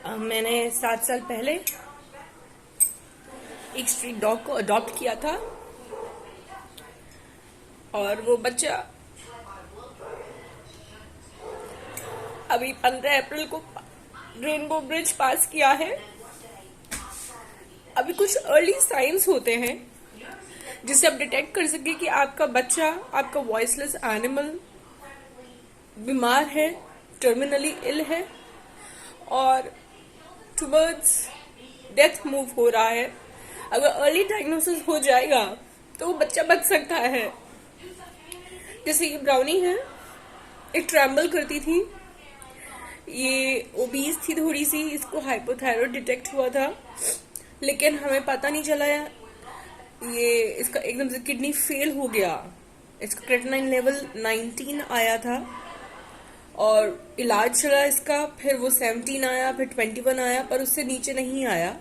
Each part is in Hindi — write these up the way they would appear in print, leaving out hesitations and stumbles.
मैंने 7 साल पहले एक स्ट्रीट डॉग को अडॉप्ट किया था और वो बच्चा अभी 15 अप्रैल को रेनबो ब्रिज पास किया है। अभी कुछ अर्ली साइंस होते हैं जिससे आप डिटेक्ट कर सके कि आपका बच्चा, आपका वॉइसलेस एनिमल बीमार है, टर्मिनली इल है और टुवर्ड्स डेथ मूव हो रहा है। अगर अर्ली डायग्नोसिस हो जाएगा तो वो बच्चा बच सकता है। जैसे ये ब्राउनी है, ये ट्रैम्बल करती थी, ये ओबीज थी थोड़ी सी, इसको हाइपोथायरॉइड डिटेक्ट हुआ था लेकिन हमें पता नहीं चला ये इसका एकदम से किडनी फेल हो गया। इसका क्रेटिनाइन लेवल 19 आया था और इलाज चला इसका, फिर वो 17 आया, फिर 21 आया, पर उससे नीचे नहीं आया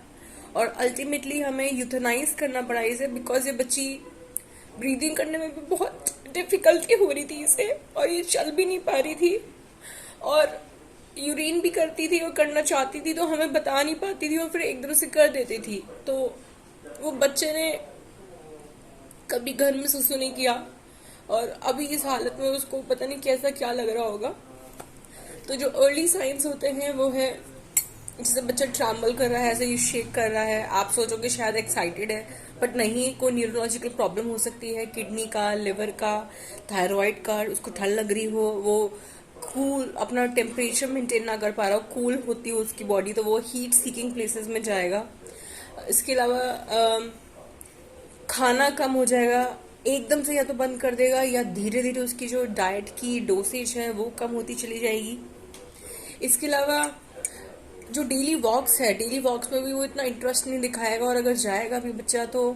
और अल्टीमेटली हमें यूथेनाइज करना पड़ा इसे बिकॉज ये बच्ची ब्रीदिंग करने में भी बहुत डिफिकल्टी हो रही थी इसे और ये चल भी नहीं पा रही थी और यूरिन भी करती थी और करना चाहती थी तो हमें बता नहीं पाती थी और फिर एकदम से कर देती थी। तो वो बच्चे ने कभी घर में सुसु नहीं किया और अभी इस हालत में उसको पता नहीं कैसा क्या लग रहा होगा। तो जो अर्ली साइंस होते हैं वो है जैसे बच्चा ट्रैम्बल कर रहा है, ऐसे ये शेक कर रहा है, आप सोचोगे शायद एक्साइटेड है बट नहीं, कोई न्यूरोलॉजिकल प्रॉब्लम हो सकती है, किडनी का, लिवर का, थायराइड का, उसको ठंड लग रही हो, वो कूल अपना टेम्परेचर मेंटेन ना कर पा रहा हो, कूल होती हो उसकी बॉडी तो वो हीट सीकिंग प्लेसेस में जाएगा। इसके अलावा खाना कम हो जाएगा, एकदम से या तो बंद कर देगा या धीरे धीरे उसकी जो डाइट की डोसेज है वो कम होती चली जाएगी। इसके अलावा जो डेली वॉक्स है, डेली वॉक्स में भी वो इतना इंटरेस्ट नहीं दिखाएगा और अगर जाएगा भी बच्चा तो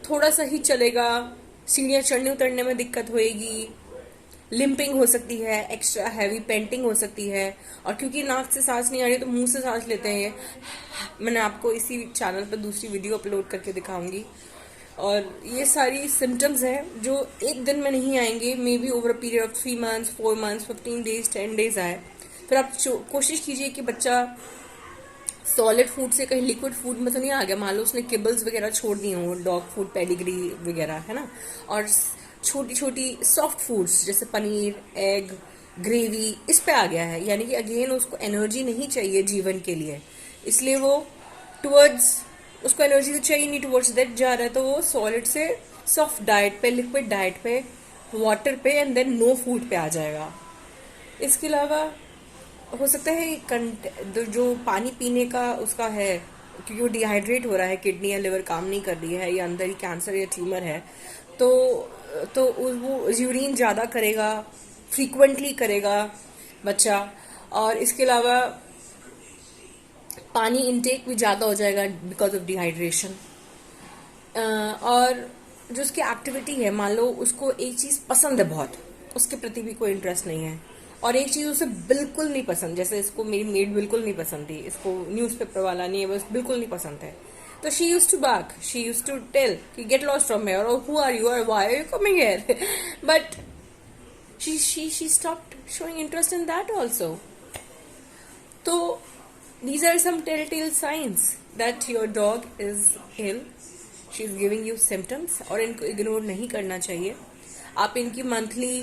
थोड़ा सा ही चलेगा, सीढ़ियाँ चढ़ने उतरने में दिक्कत होएगी, लिम्पिंग हो सकती है, एक्स्ट्रा हैवी पेंटिंग हो सकती है और क्योंकि नाक से सांस नहीं आ रही तो मुंह से सांस लेते हैं। मैंने आपको इसी चैनल पर दूसरी वीडियो अपलोड करके दिखाऊंगी और ये सारी सिम्टम्स हैं जो एक दिन में नहीं आएंगे, may be over a period of 3 months, 4 months, 15 days, 10 days आए। फिर आप कोशिश कीजिए कि बच्चा सॉलिड फूड से कहीं लिक्विड फूड में तो नहीं आ गया, मान लो उसने किबल्स वगैरह छोड़ दिए हो, डॉग फूड, पेडिग्री वगैरह, है ना, और छोटी छोटी सॉफ्ट फूड्स जैसे पनीर, एग, ग्रेवी इस पे आ गया है, यानी कि अगेन उसको एनर्जी नहीं चाहिए जीवन के लिए, इसलिए वो टुवर्ड्स, उसको एनर्जी तो चाहिए नहीं, टुवर्ड्स दैट जा रहा है। तो वो सॉलिड से सॉफ्ट डाइट पे, लिक्विड डाइट पे, वाटर पे एंड देन नो फूड पे आ जाएगा। इसके अलावा हो सकता है जो पानी पीने का उसका है, क्योंकि वो डिहाइड्रेट हो रहा है, किडनी या लिवर काम नहीं कर रही है या अंदर ही कैंसर या ट्यूमर है, तो वो यूरिन ज़्यादा करेगा, फ्रीक्वेंटली करेगा बच्चा। और इसके अलावा पानी इंटेक भी ज़्यादा हो जाएगा बिकॉज ऑफ डिहाइड्रेशन। और जो उसकी एक्टिविटी है, मान लो उसको एक चीज़ पसंद है बहुत, उसके प्रति भी कोई इंटरेस्ट नहीं है, और एक चीज़ उसे बिल्कुल नहीं पसंद, जैसे इसको मेरी मेड बिल्कुल नहीं पसंद थी, इसको न्यूज़पेपर वाला नहीं है, बस बिल्कुल नहीं पसंद है, तो she use to bark, she used to tell कि get lost from here, or who are you, or why are you coming here? But she stopped showing interest in that also. So these are some telltale signs that your dog is ill. She is giving you symptoms और इनको इग्नोर नहीं करना चाहिए। आप इनकी मंथली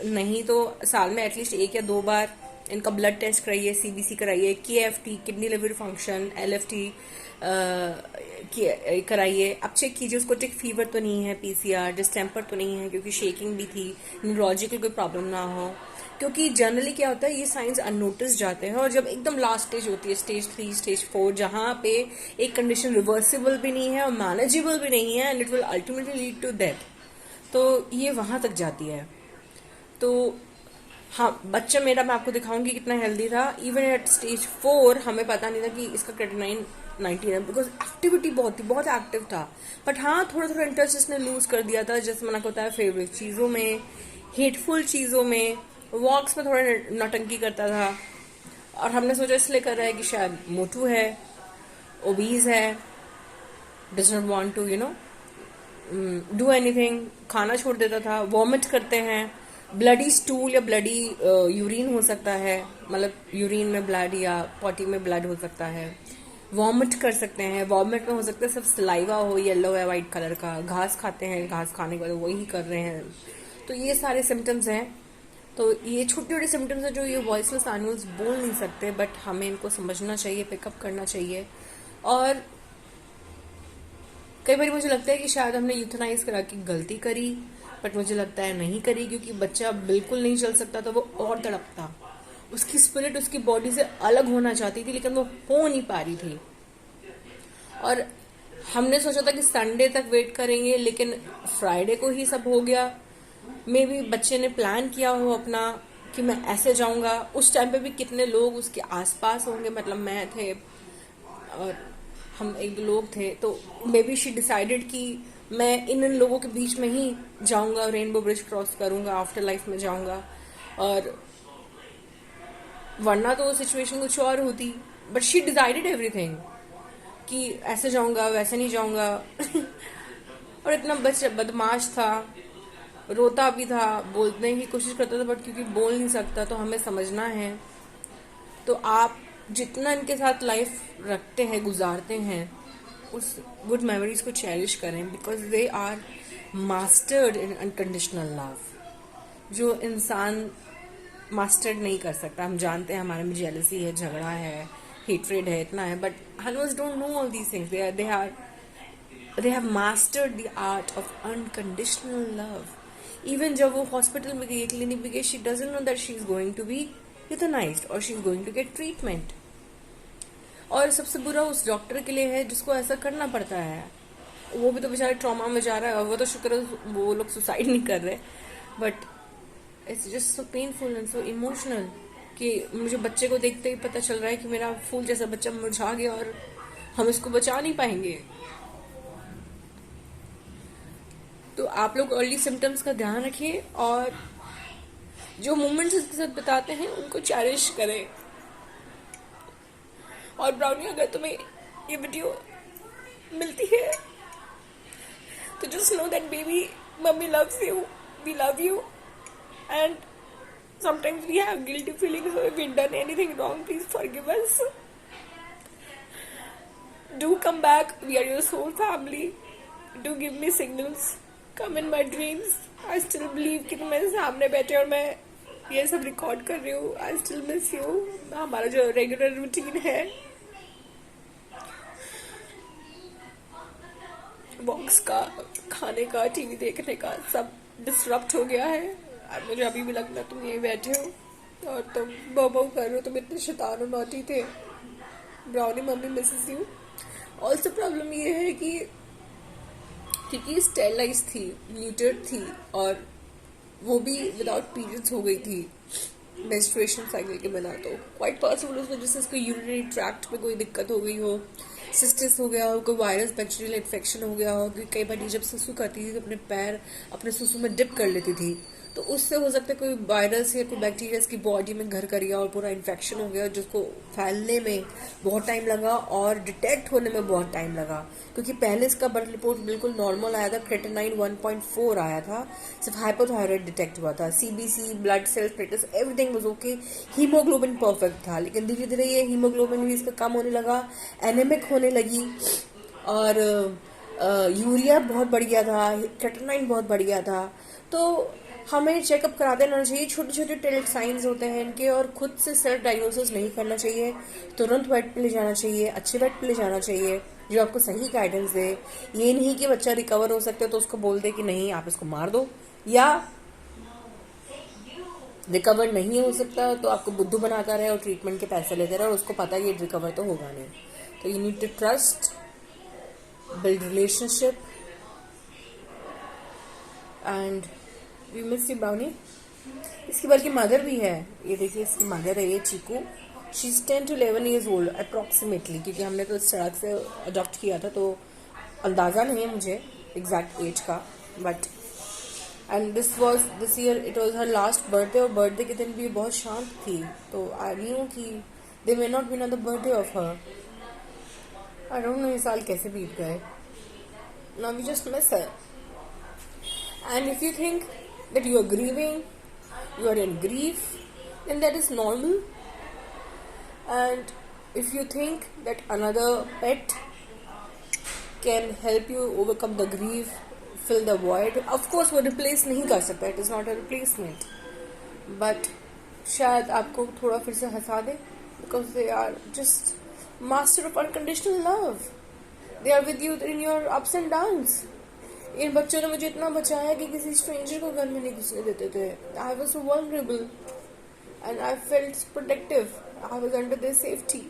नहीं तो साल में एटलीस्ट 1 या 2 बार इनका ब्लड टेस्ट कराइए, सीबीसी कराइए, KFT, kidney liver function, LFT कराइए। अब चेक कीजिए उसको टिक फीवर तो नहीं है, PCR, डिस्टेम्पर तो नहीं है, क्योंकि शेकिंग भी थी, न्यूरोलॉजिकल कोई प्रॉब्लम ना हो, क्योंकि जनरली क्या होता है ये साइंस अननोटिस जाते हैं और जब एकदम लास्ट स्टेज होती है, स्टेज 3, स्टेज 4, जहाँ पे एक कंडीशन रिवर्सिबल भी नहीं है और मैनेजेबल भी नहीं है and it will ultimately lead to death, तो ये वहां तक जाती है। तो हाँ, बच्चा मेरा मैं आपको दिखाऊंगी कितना हेल्दी था। इवन एट स्टेज 4 हमें पता नहीं था कि इसका क्रेटिनाइन 19 है, बिकॉज एक्टिविटी बहुत थी, बहुत एक्टिव था, बट हाँ थोड़ा थोड़ा इंटरेस्ट इसने लूज कर दिया था, जैसे मैंने होता है फेवरेट चीज़ों में, हेटफुल चीज़ों में, वॉक्स में थोड़ा नौटंकी करता था और हमने सोचा इसलिए कर रहा है कि शायद मोटू है, ओबीज है, does not want to do anything, खाना छोड़ देता था, वॉमिट करते हैं ब्लडी स्टूल या ब्लडी यूरिन हो सकता है, मतलब यूरिन में ब्लड या पॉटी में ब्लड हो सकता है। वॉमिट कर सकते हैं, वॉमिट में हो सकता है सिर्फ सलाइवा हो, येलो या वाइट कलर का। घास खाते हैं, घास खाने के बाद वही कर रहे हैं। तो ये सारे सिम्टम्स हैं। तो ये छोटे छोटे सिम्टम्स हैं जो ये वॉइसलेस एनिमल्स बोल नहीं सकते, बट हमें इनको समझना चाहिए, पिकअप करना चाहिए। और कई बार मुझे लगता है कि शायद हमने यूथनाइज करा की गलती करी, बट मुझे लगता है नहीं करी, क्योंकि बच्चा बिल्कुल नहीं चल सकता था, वो और तड़पता। उसकी स्पिरिट उसकी बॉडी से अलग होना चाहती थी, लेकिन वो हो नहीं पा रही थी। और हमने सोचा था कि संडे तक वेट करेंगे, लेकिन फ्राइडे को ही सब हो गया। मे बी बच्चे ने प्लान किया हो अपना कि मैं ऐसे जाऊंगा। उस टाइम पे भी कितने लोग उसके आसपास होंगे, मतलब मैं थे और हम एक दो लोग थे, तो मे बी शी डिसाइडेड कि मैं इन लोगों के बीच में ही जाऊंगा, रेनबो ब्रिज क्रॉस करूंगा, आफ्टर लाइफ में जाऊंगा। और वरना तो सिचुएशन कुछ और होती, बट शी डिसाइडेड एवरीथिंग कि ऐसे जाऊंगा वैसे नहीं जाऊंगा। और इतना बच्चा बदमाश था, रोता भी था, बोलने की कोशिश करता था, बट क्योंकि बोल नहीं सकता तो हमें समझना है। तो आप जितना इनके साथ लाइफ रखते हैं, गुजारते हैं, उस गुड मेमोरीज को चेरिश करें, because they are mastered in unconditional love, जो इंसान मास्टर्ड नहीं कर सकता। हम जानते हैं हमारे में जेलसी है, झगड़ा है, हेट्रेड है, इतना है, but animals don't know all these things. they have mastered the art of unconditional love. Even जब वो हॉस्पिटल में गई, क्लिनिक में गई, she doesn't know that she is going to be euthanized or she is going to get treatment. और सबसे बुरा उस डॉक्टर के लिए है जिसको ऐसा करना पड़ता है। वो भी तो बेचारा ट्रॉमा में जा रहा है, और वो तो शुक्र है वो लोग सुसाइड नहीं कर रहे, but it's just so painful and so emotional कि मुझे बच्चे को देखते ही पता चल रहा है कि मेरा फूल जैसा बच्चा मुरझा गया और हम इसको बचा नहीं पाएंगे। तो आप लोग अर्ली सिम्टम्स का ध्यान रखिए, और जो मोमेंट्स इसके साथ बताते हैं उनको चेरिश करें। और ब्राउनी, अगर तुम्हें ये वीडियो मिलती है तो just know that baby, mummy loves you, we love you, and sometimes we have guilty feelings if we've done anything wrong. Please forgive us. Do come back. We are your soul family. Do give me signals. Come in my dreams. I still believe कि तुम मेरे सामने बैठे और मैं ये सब रिकॉर्ड कर रही हूँ. I still miss you. हमारा जो रेगुलर रूटीन है, वॉक्स का, खाने का, टीवी देखने का, सब डिसरप्ट हो गया है. मुझे अभी भी लगता है तुम यहीं बैठे हो और तुम बो कर रहे हो. तुम इतने शैतान और नॉटी थे. Brownie, mummy Mrs you. Also problem ये है कि क्योंकि स्टेरलाइज थी, न्यूटर्ड थी, और वो भी विदाउट पीरियड्स हो गई थी मेंस्ट्रुएशन साइकिल के बिना, तो क्वाइट पॉसिबल उस वजह से इसको यूरिनरी ट्रैक्ट में कोई दिक्कत हो गई हो, सिस्टिस हो गया हो, कोई वायरस बैक्टीरियल इन्फेक्शन हो गया हो. क्योंकि कई बार जब सुसु करती थी तो अपने पैर अपने सुसु में डिप कर लेती थी, तो उससे हो सकता है कोई वायरस या कोई बैक्टीरिया इसकी बॉडी में घर कर गया और पूरा इन्फेक्शन हो गया, जिसको फैलने में बहुत टाइम लगा और डिटेक्ट होने में बहुत टाइम लगा. क्योंकि पहले इसका ब्लड रिपोर्ट बिल्कुल नॉर्मल आया था, क्रेटिनाइन 1.4 आया था, सिर्फ हाइपोथायराइड डिटेक्ट हुआ था. CBC, blood cell status, everything was okay. Haemoglobin perfect था, लेकिन धीरे धीरे ये हीमोग्लोबिन भी इसका कम होने लगा, एनेमिक होने लगी, और यूरिया बहुत बढ़ गया था, क्रेटिनाइन बहुत बढ़ गया था. तो हमें चेकअप करा देना चाहिए. छोटे छोटे टेल साइंस होते हैं इनके, और खुद से सेल्फ डायग्नोसिस नहीं करना चाहिए. तुरंत वेट पे ले जाना चाहिए, अच्छे वेट पे ले जाना चाहिए जो आपको सही गाइडेंस दे. ये नहीं कि बच्चा रिकवर हो सकता है तो उसको बोल दे कि नहीं आप इसको मार दो, या रिकवर नहीं हो सकता तो आपको बुद्धू बनाता रहे और ट्रीटमेंट के पैसे लेते रहे, और उसको पता है कि रिकवर तो होगा नहीं. तो you need to trust, build relationship, and we miss you Brownie. इसकी बल्कि मदर भी है, ये देखिए इसकी मदर है, ये Chiku. She is 10 to 11 years old approximately, क्योंकि हमने तो सड़क से अडॉप्ट किया था तो अंदाज़ा नहीं है मुझे एग्जैक्ट एज का. But and this year it was her last birthday, और बर्थडे के दिन भी बहुत शांत थी. तो आई न्यू कि they may not be another birthday of her. I don't know ये साल कैसे बीत गए. Now we just miss her. And if you think that you are grieving you are in grief, then that is normal. And if you think that another pet can help you overcome the grief, fill the void, of course वो replace नहीं कर सकता, it is not a replacement, but शायद आपको थोड़ा फिर से हंसा दे, because they are just master of unconditional love. They are with you in your ups and downs. इन बच्चों ने मुझे इतना बचाया कि किसी स्ट्रेंजर को घर में नहीं घुसने देते थे. I was so vulnerable and I felt protective. I was under their safety.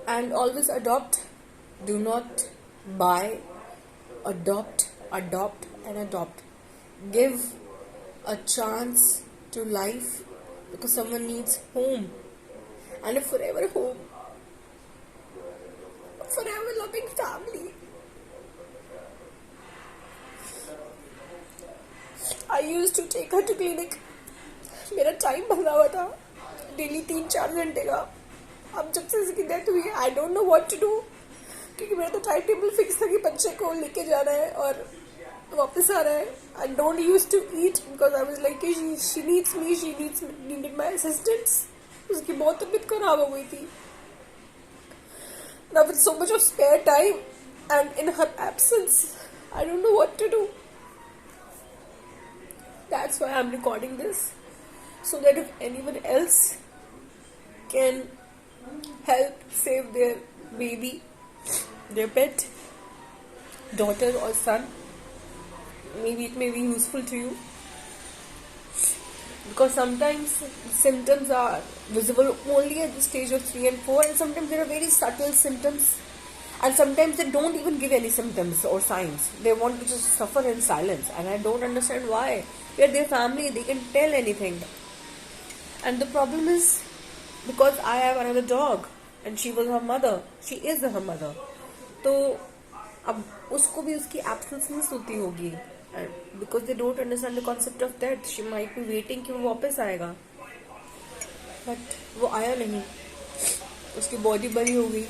And always adopt. Do not buy. Adopt and adopt. Give a chance to life, because someone needs home, and a forever home, a forever loving family. I used to take her to clinic. मेरा टाइम भरा हुआ था डेली 3-4 घंटे का. अब जब से इसकी डेथ हुई है, I don't know what to do, क्योंकि मेरा तो टाइम टेबल फिक्स था कि बच्चे को लेके जाना है और वापस आ रहा है. I don't use to eat because I was like she needs me, needed my assistance. उसकी बहुत तबीयत खराब हो गई थी. Now with so much of spare time and in her absence, I don't know what to do. That's why I'm recording this, so that if anyone else can help save their baby, their pet, daughter or son, maybe it may be useful to you. Because sometimes symptoms are visible only at the stage of 3 and 4, and sometimes there are very subtle symptoms, and sometimes they don't even give any symptoms or signs. They want to just suffer in silence, and I don't understand why. They're their family, they can tell anything. And the problem is, because I have another dog and she was her mother, she is her mother, तो अब उसको भी उसकी absence मिस होती होगी, because they don't understand the concept of death. She might be waiting कि वो वापस आएगा, but वो आया नहीं. उसकी बॉडी बड़ी हो गई.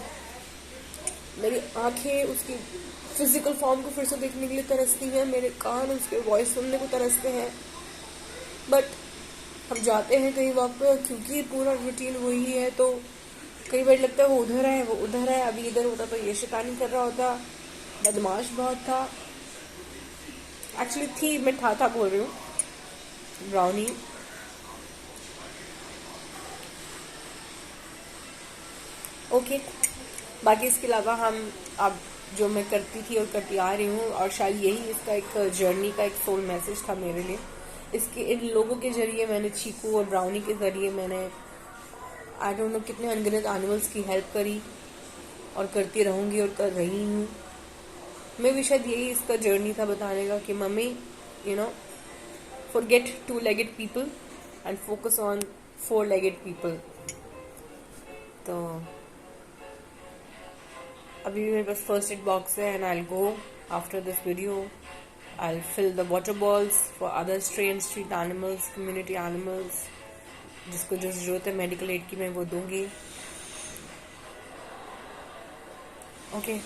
मेरी आंखें उसकी फिजिकल फॉर्म को फिर से देखने के लिए तरसती हैं, मेरे कान उसके वॉइस सुनने को तरसते हैं. बट हम जाते हैं कहीं वक्त पे, क्योंकि पूरा रूटीन वही है, तो कई बार लगता है वो उधर है, वो उधर है. अभी इधर होता तो ये शैतानी कर रहा होता. बदमाश बहुत था. एक्चुअली थी, मैं था बोल रही हूँ. ब्राउनी. ओके. बाकी इसके अलावा हम अब जो मैं करती थी और करती आ रही हूँ, और शायद यही इसका एक जर्नी का एक सोल मैसेज था मेरे लिए. इसके इन लोगों के जरिए मैंने, चीकू और ब्राउनी के जरिए मैंने आई डोंट नो कितने अनगिनत एनिमल्स की हेल्प करी, और करती रहूँगी और कर रही हूँ. मैं भी शायद यही इसका जर्नी था बताने का, कि mummy you know forget 2-legged people and focus on 4-legged people. तो अभी मेरे पास फर्स्ट एड बॉक्स है, and I will go after this video. I will fill the water bowls for other stray street animals, community animals, जिसको जो जरूरत है मेडिकल एड की मैं वो दूंगी. ओके.